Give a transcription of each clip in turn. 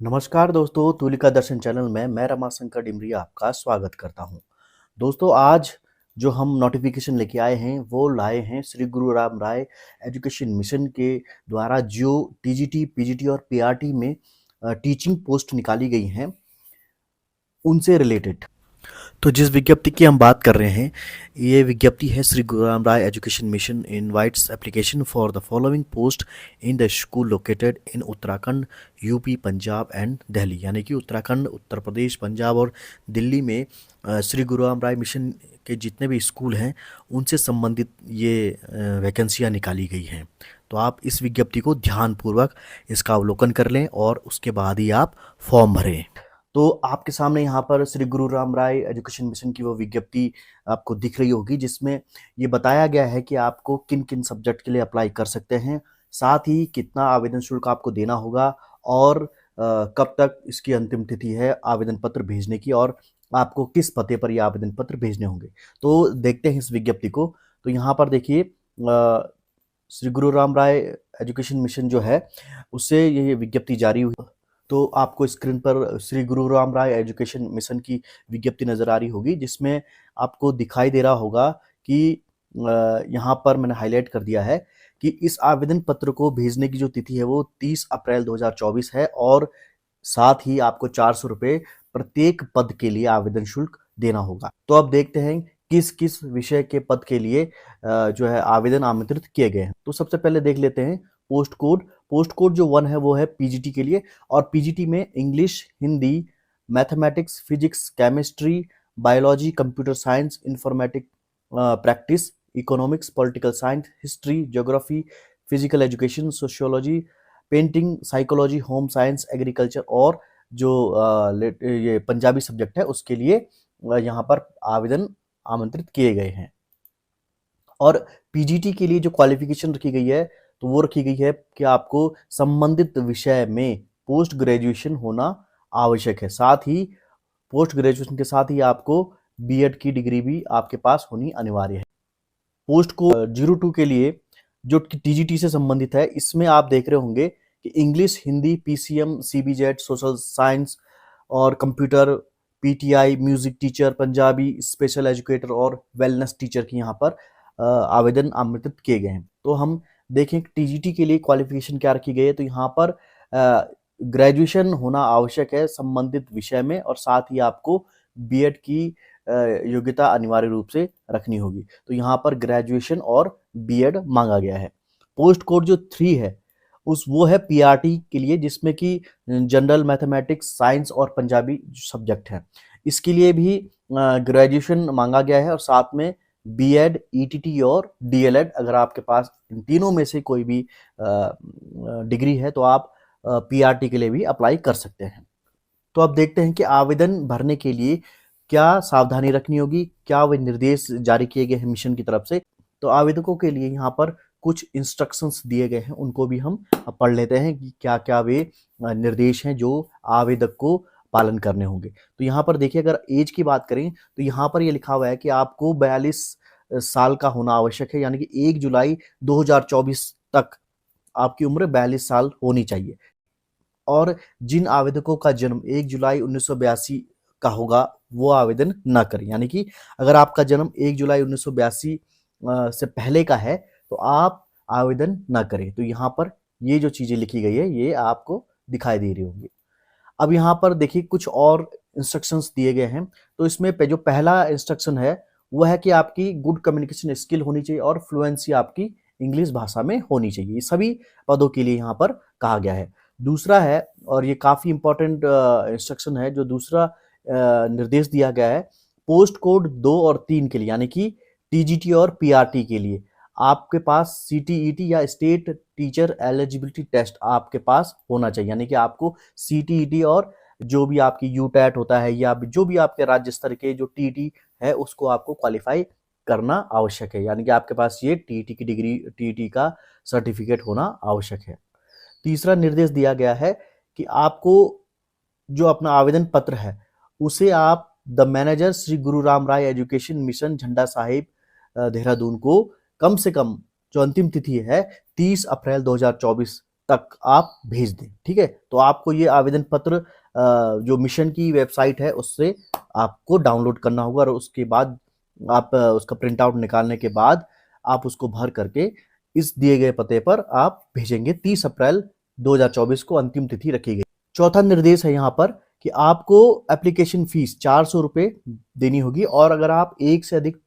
नमस्कार दोस्तों, तुलिका दर्शन चैनल में मैं रमाशंकर डिमरिया आपका स्वागत करता हूं। दोस्तों, आज जो हम नोटिफिकेशन लेके आए हैं वो लाए हैं श्री गुरु राम राय एजुकेशन मिशन के द्वारा जो टीजीटी, पीजीटी और पीआरटी में टीचिंग पोस्ट निकाली गई हैं उनसे रिलेटेड। तो जिस विज्ञप्ति की हम बात कर रहे हैं, ये विज्ञप्ति है Shri Guru Ram Rai education mission invites application for the following post in the school located in Uttarakhand, UP, Punjab and Delhi. यानी कि उत्तराखंड, उत्तर प्रदेश, पंजाब और दिल्ली में श्री गुरु राम राय मिशन के जितने भी स्कूल हैं उनसे संबंधित ये वैकेंसियाँ निकाली गई हैं। तो आप इस विज्ञप्ति को ध्यानपूर्वक इसका अवलोकन कर लें और उसके बाद ही आप फॉर्म भरें। तो आपके सामने यहाँ पर श्री गुरु राम राय एजुकेशन मिशन की वो विज्ञप्ति आपको दिख रही होगी, जिसमें ये बताया गया है कि आपको किन किन सब्जेक्ट के लिए अप्लाई कर सकते हैं, साथ ही कितना आवेदन शुल्क आपको देना होगा और कब तक इसकी अंतिम तिथि है आवेदन पत्र भेजने की और आपको किस पते पर ये आवेदन पत्र भेजने होंगे। तो देखते हैं इस विज्ञप्ति को। तो यहाँ पर देखिए, श्री गुरु राम राय एजुकेशन मिशन जो है उससे ये विज्ञप्ति जारी हुई। तो आपको स्क्रीन पर श्री गुरु राम राय एजुकेशन मिशन की विज्ञप्ति नज़र आ रही होगी, जिसमें आपको दिखाई दे रहा होगा कि यहाँ पर मैंने हाईलाइट कर दिया है कि इस आवेदन पत्र को भेजने की जो तिथि है वो 30 अप्रैल 2024 है और साथ ही आपको 400 रुपये प्रत्येक पद के लिए आवेदन शुल्क देना होगा। तो अब देखते हैं किस किस विषय के पद के लिए जो है आवेदन आमंत्रित किए गए हैं। तो सबसे पहले देख लेते हैं पोस्ट कोड। पोस्ट कोड जो 1 है वो है पीजीटी के लिए, और पीजीटी में English, Hindi, mathematics, physics, chemistry, biology, computer science, informatic practice, economics, political science, history, geography, physical education, sociology, painting, psychology, home science, agriculture और जो ये पंजाबी सब्जेक्ट है उसके लिए यहाँ पर आवेदन आमंत्रित किए गए हैं। और पीजीटी के लिए जो क्वालिफिकेशन रखी गई है तो वो रखी गई है कि आपको संबंधित विषय में पोस्ट ग्रेजुएशन होना आवश्यक है। साथ ही पोस्ट ग्रेजुएशन के साथ ही आपको बीएड की डिग्री भी आपके पास होनी अनिवार्य है। पोस्ट को 02 के लिए जो टीजीटी से संबंधित है, इसमें आप देख रहे होंगे कि English, Hindi, PCM, CBZ, social science और computer, PTI, music teacher, Punjabi, special educator और वेलनेस टीचर की यहाँ पर आवेदन आमंत्रित किए गए हैं। तो हम देखें टीजीटी के लिए क्वालिफिकेशन क्या रखी गई है, तो यहाँ पर ग्रेजुएशन होना आवश्यक है संबंधित विषय में और साथ ही आपको बीएड की योग्यता अनिवार्य रूप से रखनी होगी। तो यहाँ पर ग्रेजुएशन और बीएड मांगा गया है। पोस्ट कोड जो 3 है वो है पीआरटी के लिए, जिसमें कि जनरल, मैथमेटिक्स, साइंस और पंजाबी सब्जेक्ट हैं। इसके लिए भी ग्रेजुएशन मांगा गया है और साथ में बीएड, ईटीटी और डीएलएड। अगर आपके पास इन तीनों में से कोई भी डिग्री है तो आप पीआरटी के लिए भी अप्लाई कर सकते हैं। तो अब देखते हैं कि आवेदन भरने के लिए क्या सावधानी रखनी होगी, क्या वे निर्देश जारी किए गए हैं मिशन की तरफ से। तो आवेदकों के लिए यहाँ पर कुछ इंस्ट्रक्शंस दिए गए हैं, उनको भी हम पढ़ लेते हैं कि क्या क्या वे निर्देश हैं जो आवेदक को पालन करने होंगे। तो यहाँ पर देखिए, अगर एज की बात करें तो यहाँ पर ये लिखा हुआ है कि आपको 42 साल का होना आवश्यक है, यानी कि 1 जुलाई 2024 तक आपकी उम्र 42 साल होनी चाहिए। और जिन आवेदकों का जन्म 1 जुलाई 1982 का होगा वो आवेदन ना करें। यानी कि अगर आपका जन्म 1 जुलाई 1982 से पहले का है तो आप आवेदन ना करें। तो यहाँ पर ये जो चीज़ें लिखी गई है ये आपको दिखाई दे रही होंगी। अब यहाँ पर देखिए कुछ और इंस्ट्रक्शंस दिए गए हैं। तो इसमें जो पहला इंस्ट्रक्शन है वो है कि आपकी गुड कम्युनिकेशन स्किल होनी चाहिए और फ्लुएंसी आपकी इंग्लिश भाषा में होनी चाहिए। ये सभी पदों के लिए यहाँ पर कहा गया है। दूसरा है, और ये काफ़ी इंपॉर्टेंट इंस्ट्रक्शन है, जो दूसरा निर्देश दिया गया है पोस्ट कोड 2 और 3 के लिए, यानी कि टीजीटी और पीआरटी के लिए आपके पास सीटीईटी या स्टेट टीचर एलिजिबिलिटी टेस्ट आपके पास होना चाहिए। यानी कि आपको सीटीईटी और जो भी आपकी यूटेट होता है या जो भी आपके राज्य स्तर के जो टीटी है उसको आपको क्वालिफाई करना आवश्यक है। यानी कि आपके पास ये टीटी की डिग्री, टीटी का सर्टिफिकेट होना आवश्यक है। तीसरा निर्देश दिया गया है कि आपको जो अपना आवेदन पत्र है उसे आप the manager Shri Guru Ram Rai education mission झंडा साहिब देहरादून को कम से कम, जो अंतिम तिथि है 30 अप्रैल 2024 तक आप भेज दें। ठीक है, तो आपको ये आवेदन पत्र जो मिशन की वेबसाइट है उससे आपको डाउनलोड करना होगा और उसके बाद आप उसका प्रिंट आउट निकालने के बाद आप उसको भर करके इस दिए गए पते पर आप भेजेंगे। 30 अप्रैल 2024 को अंतिम तिथि रखी गई। चौथा निर्देश है यहाँ पर कि आपको एप्लीकेशन फीस 400 रुपये देनी होगी और अगर आप एक से अधिक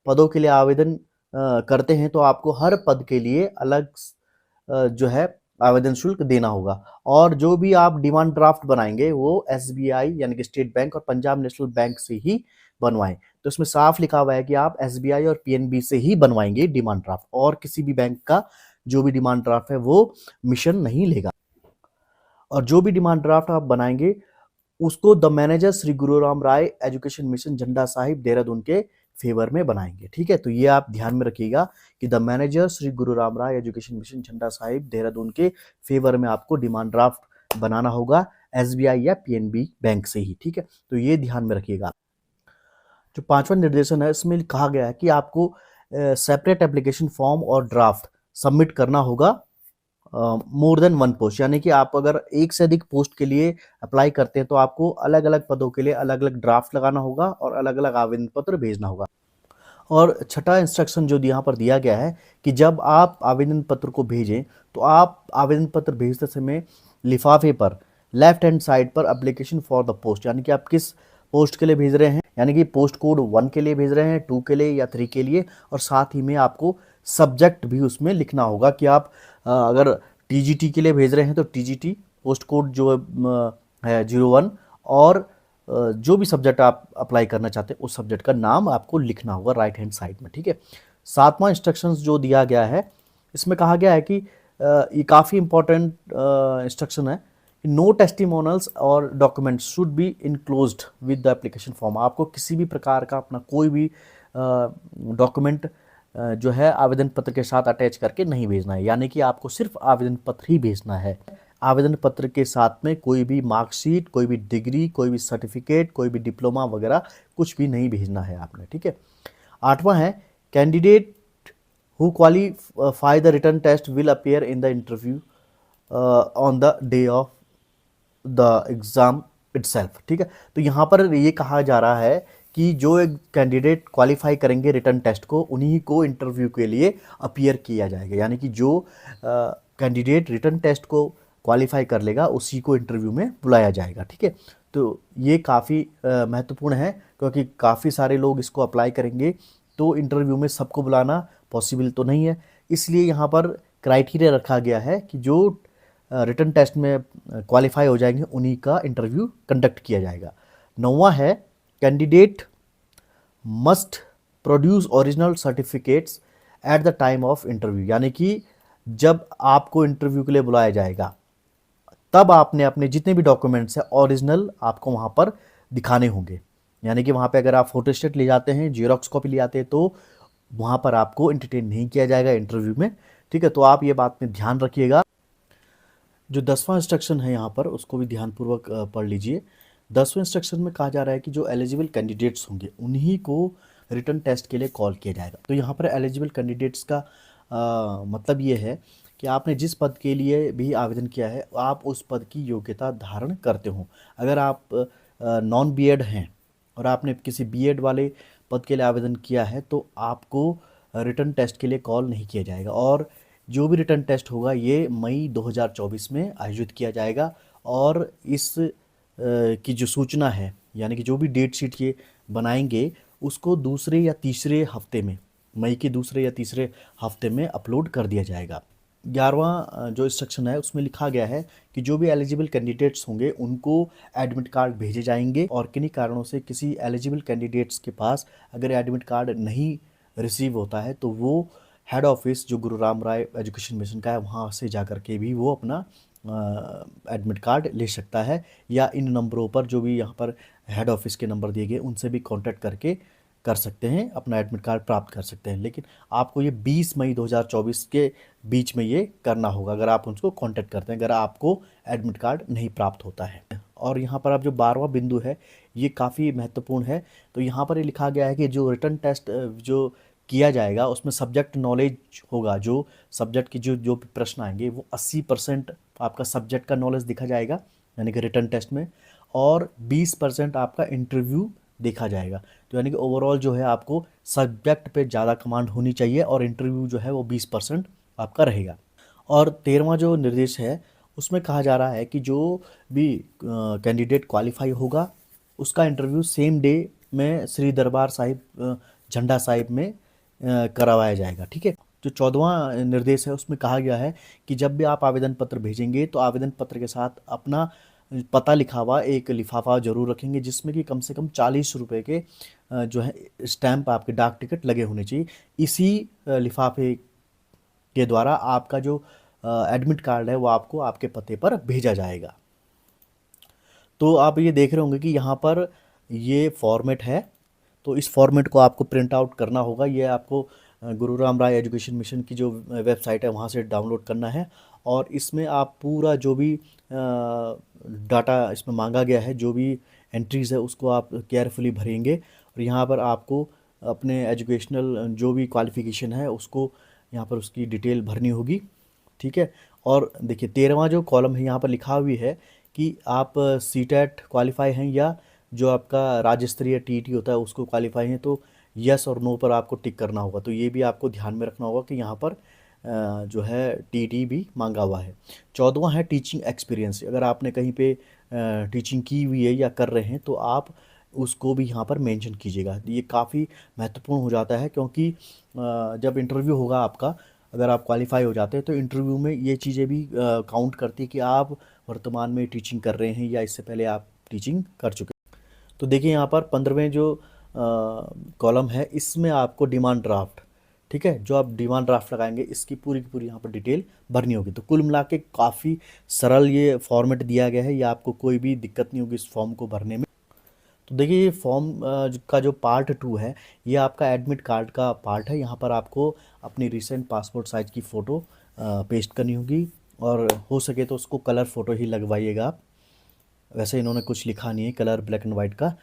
पदों के लिए आवेदन करते हैं तो आपको हर पद के लिए अलग जो है आवेदन शुल्क देना होगा। और जो भी आप डिमांड ड्राफ्ट बनाएंगे वो एसबीआई यानी कि स्टेट बैंक और पंजाब नेशनल बैंक से ही बनवाएं। तो इसमें साफ लिखा हुआ है कि आप एसबीआई और पीएनबी से ही बनवाएंगे डिमांड ड्राफ्ट, और किसी भी बैंक का जो भी डिमांड ड्राफ्ट है वो मिशन नहीं लेगा। और जो भी डिमांड ड्राफ्ट आप बनाएंगे उसको the manager Shri Guru Ram Rai education mission झंडा साहिब देहरादून के फेवर में बनाएंगे। ठीक है, तो ये आप ध्यान में रखिएगा कि the manager Shri Guru Ram Rai education mission झंडा साहिब देहरादून के फेवर में आपको डिमांड ड्राफ्ट बनाना होगा एसबीआई या पीएनबी बैंक से ही। ठीक है, तो ये ध्यान में रखिएगा। जो पांचवा निर्देशन है इसमें कहा गया है कि आपको सेपरेट एप्लीकेशन फॉर्म और ड्राफ्ट सबमिट करना होगा मोर देन वन पोस्ट, यानी कि आप अगर एक से अधिक पोस्ट के लिए अप्लाई करते हैं तो आपको अलग अलग पदों के लिए अलग अलग ड्राफ्ट लगाना होगा और अलग अलग आवेदन पत्र भेजना होगा। और छठा इंस्ट्रक्शन जो यहाँ पर दिया गया है कि जब आप आवेदन पत्र को भेजें तो आप आवेदन पत्र भेजते समय लिफाफे पर लेफ्ट हैंड साइड पर एप्लीकेशन फॉर द पोस्ट, यानी कि आप किस पोस्ट के लिए भेज रहे हैं, यानी कि पोस्ट कोड 1 के लिए भेज रहे हैं, 2 के लिए या 3 के लिए, और साथ ही में आपको सब्जेक्ट भी उसमें लिखना होगा कि आप अगर टीजीटी के लिए भेज रहे हैं तो टीजीटी पोस्ट कोड जो है 01, और जो भी सब्जेक्ट आप अप्लाई करना चाहते हैं उस सब्जेक्ट का नाम आपको लिखना होगा राइट हैंड साइड में। ठीक है, सातवां इंस्ट्रक्शंस जो दिया गया है इसमें कहा गया है कि ये काफ़ी इंपॉर्टेंट इंस्ट्रक्शन है, नो टेस्टिमोनल्स और documents should be enclosed with the application form. आपको किसी भी प्रकार का अपना कोई भी डॉक्यूमेंट जो है आवेदन पत्र के साथ अटैच करके नहीं भेजना है, यानी कि आपको सिर्फ आवेदन पत्र ही भेजना है। आवेदन पत्र के साथ में कोई भी मार्कशीट, कोई भी डिग्री, कोई भी सर्टिफिकेट, कोई भी डिप्लोमा वगैरह कुछ भी नहीं भेजना है आपने। ठीक है, आठवां है candidate who qualify the written test will appear in the interview on the day of the exam itself. ठीक है, तो यहाँ पर ये कहा जा रहा है कि जो एक कैंडिडेट क्वालिफाई करेंगे रिटन टेस्ट को उन्हीं को इंटरव्यू के लिए अपीयर किया जाएगा, यानी कि जो कैंडिडेट रिटन टेस्ट को क्वालिफाई कर लेगा उसी को इंटरव्यू में बुलाया जाएगा। ठीक है, तो ये काफ़ी महत्वपूर्ण है क्योंकि काफ़ी सारे लोग इसको अप्लाई करेंगे तो इंटरव्यू में सबको बुलाना पॉसिबल तो नहीं है, इसलिए यहाँ पर क्राइटेरिया रखा गया है कि जो रिटन टेस्ट में क्वालिफाई हो जाएंगे उन्हीं का इंटरव्यू कंडक्ट किया जाएगा। नौवां है candidate must produce original certificates at the time of interview, यानी कि जब आपको इंटरव्यू के लिए बुलाया जाएगा तब आपने अपने जितने भी डॉक्यूमेंट्स हैं ओरिजिनल आपको वहाँ पर दिखाने होंगे, यानी कि वहाँ पे अगर आप फोटोस्टेट ले जाते हैं, जीरोक्स कॉपी ले आते हैं तो वहाँ पर आपको एंटरटेन नहीं किया जाएगा इंटरव्यू में। ठीक है, तो आप ये बात में ध्यान रखिएगा। जो 10वां इंस्ट्रक्शन है यहाँ पर उसको भी ध्यानपूर्वक पढ़ लीजिए। 10वें इंस्ट्रक्शन में कहा जा रहा है कि जो एलिजिबल कैंडिडेट्स होंगे उन्हीं को रिटन टेस्ट के लिए कॉल किया जाएगा। तो यहाँ पर एलिजिबल कैंडिडेट्स का मतलब ये है कि आपने जिस पद के लिए भी आवेदन किया है आप उस पद की योग्यता धारण करते हो। अगर आप नॉन बीएड हैं और आपने किसी बीएड वाले पद के लिए आवेदन किया है तो आपको रिटन टेस्ट के लिए कॉल नहीं किया जाएगा, और जो भी रिटन टेस्ट होगा ये मई 2024 में आयोजित किया जाएगा। और इस की जो सूचना है, यानी कि जो भी डेट शीट ये बनाएंगे उसको दूसरे या तीसरे हफ्ते में, मई के दूसरे या तीसरे हफ्ते में अपलोड कर दिया जाएगा। 11वां जो इंस्ट्रक्शन है उसमें लिखा गया है कि जो भी एलिजिबल कैंडिडेट्स होंगे उनको एडमिट कार्ड भेजे जाएंगे, और किन्हीं कारणों से किसी एलिजिबल कैंडिडेट्स के पास अगर एडमिट कार्ड नहीं रिसीव होता है तो वो हेड ऑफिस जो गुरु राम राय एजुकेशन मिशन का है वहाँ से जा कर के भी वो अपना एडमिट कार्ड ले सकता है, या इन नंबरों पर जो भी यहाँ पर हेड ऑफिस के नंबर दिए गए उनसे भी कांटेक्ट करके कर सकते हैं, अपना एडमिट कार्ड प्राप्त कर सकते हैं। लेकिन आपको ये 20 मई 2024 के बीच में ये करना होगा अगर आप उनको कांटेक्ट करते हैं, अगर आपको एडमिट कार्ड नहीं प्राप्त होता है। और यहाँ पर अब जो 12वां बिंदु है ये काफ़ी महत्वपूर्ण है। तो यहाँ पर ये लिखा गया है कि जो रिटन टेस्ट जो किया जाएगा उसमें सब्जेक्ट नॉलेज होगा, जो सब्जेक्ट की जो जो प्रश्न आएंगे वो 80% आपका सब्जेक्ट का नॉलेज दिखा जाएगा यानी कि रिटन टेस्ट में, और 20% आपका इंटरव्यू देखा जाएगा। तो यानी कि ओवरऑल जो है आपको सब्जेक्ट पे ज़्यादा कमांड होनी चाहिए और इंटरव्यू जो है वो 20% आपका रहेगा। और 13वां जो निर्देश है उसमें कहा जा रहा है कि जो भी कैंडिडेट क्वालिफाई होगा उसका इंटरव्यू सेम डे में श्री दरबार साहिब झंडा साहिब में करवाया जाएगा। ठीक है। जो 14वां निर्देश है उसमें कहा गया है कि जब भी आप आवेदन पत्र भेजेंगे तो आवेदन पत्र के साथ अपना पता लिखा हुआ एक लिफाफा जरूर रखेंगे जिसमें कि कम से कम 40 रुपए के जो है स्टैंप आपके डाक टिकट लगे होने चाहिए। इसी लिफाफे के द्वारा आपका जो एडमिट कार्ड है वो आपको आपके पते पर भेजा जाएगा। तो आप ये देख रहे होंगे कि यहाँ पर ये फॉर्मेट है, तो इस फॉर्मेट को आपको प्रिंट आउट करना होगा। ये आपको गुरु राम राय एजुकेशन मिशन की जो वेबसाइट है वहाँ से डाउनलोड करना है और इसमें आप पूरा जो भी डाटा इसमें मांगा गया है, जो भी एंट्रीज़ है उसको आप केयरफुली भरेंगे और यहाँ पर आपको अपने एजुकेशनल जो भी क्वालिफ़िकेशन है उसको यहाँ पर उसकी डिटेल भरनी होगी। ठीक है। और देखिए 13वां जो कॉलम है यहाँ पर लिखा हुई है कि आप सीटेट क्वालिफाई हैं या जो आपका राज्य स्तरीय टीईटी होता है उसको क्वालिफाई हैं, तो यस और नो पर आपको टिक करना होगा। तो ये भी आपको ध्यान में रखना होगा कि यहाँ पर जो है टीईटी भी मांगा हुआ है। 14वां है टीचिंग एक्सपीरियंस। अगर आपने कहीं पे टीचिंग की हुई है या कर रहे हैं तो आप उसको भी यहाँ पर मेंशन कीजिएगा। ये काफ़ी महत्वपूर्ण हो जाता है क्योंकि जब इंटरव्यू होगा आपका, अगर आप क्वालिफाई हो जाते हैं तो इंटरव्यू में ये चीज़ें भी काउंट करती है कि आप वर्तमान में टीचिंग कर रहे हैं या इससे पहले आप टीचिंग कर चुके हैं। तो देखिए यहाँ पर 15वें जो कॉलम है इसमें आपको डिमांड ड्राफ्ट, ठीक है, जो आप डिमांड ड्राफ्ट लगाएंगे इसकी पूरी की पूरी यहाँ पर डिटेल भरनी होगी। तो कुल मिला के काफ़ी सरल ये फॉर्मेट दिया गया है, या आपको कोई भी दिक्कत नहीं होगी इस फॉर्म को भरने में। तो देखिए ये फॉर्म का जो पार्ट 2 है ये आपका एडमिट कार्ड का पार्ट है। यहाँ पर आपको अपनी रिसेंट पासपोर्ट साइज की फ़ोटो पेस्ट करनी होगी और हो सके तो उसको कलर फ़ोटो ही लगवाइएगा आप। वैसे इन्होंने कुछ लिखा नहीं है, कलर ब्लैक एंड वाइट का।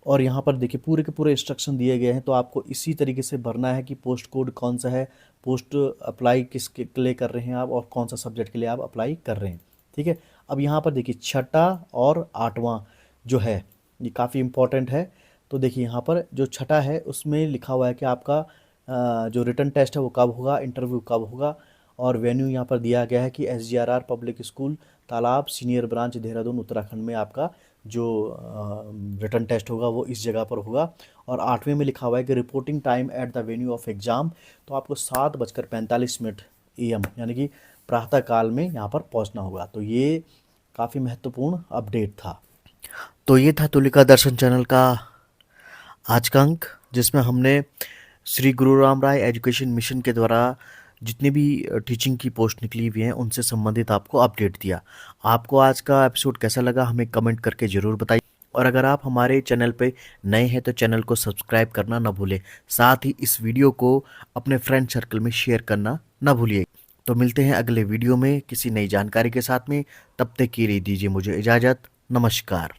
और यहाँ पर देखिए पूरे के पूरे इंस्ट्रक्शन दिए गए हैं, तो आपको इसी तरीके से भरना है कि पोस्ट कोड कौन सा है, पोस्ट अप्लाई किसके लिए कर रहे हैं आप और कौन सा सब्जेक्ट के लिए आप अप्लाई कर रहे हैं। ठीक है। अब यहाँ पर देखिए 6ठा और 8वां जो है ये काफ़ी इम्पोर्टेंट है। तो देखिए यहाँ पर जो 6ठा है उसमें लिखा हुआ है कि आपका जो रिटन टेस्ट है वो कब होगा, इंटरव्यू कब होगा, और वेन्यू यहाँ पर दिया गया है कि SGRR पब्लिक स्कूल तालाब सीनियर ब्रांच देहरादून उत्तराखंड में आपका जो रिटन टेस्ट होगा वो इस जगह पर होगा। और 8वें में लिखा हुआ है कि reporting time at the venue of exam, तो आपको 7:45 AM यानी कि प्रातः काल में यहाँ पर पहुँचना होगा। तो ये काफ़ी महत्वपूर्ण अपडेट था। तो ये था तुलिका दर्शन चैनल का आज का अंक, जिसमें हमने श्री गुरु राम राय एजुकेशन मिशन के द्वारा जितनी भी टीचिंग की पोस्ट निकली हुई हैं उनसे संबंधित आपको अपडेट दिया। आपको आज का एपिसोड कैसा लगा हमें कमेंट करके ज़रूर बताइए, और अगर आप हमारे चैनल पे नए हैं तो चैनल को सब्सक्राइब करना ना भूलें। साथ ही इस वीडियो को अपने फ्रेंड सर्कल में शेयर करना ना भूलिए। तो मिलते हैं अगले वीडियो में किसी नई जानकारी के साथ में, तब तक के लिए दीजिए मुझे इजाज़त। नमस्कार।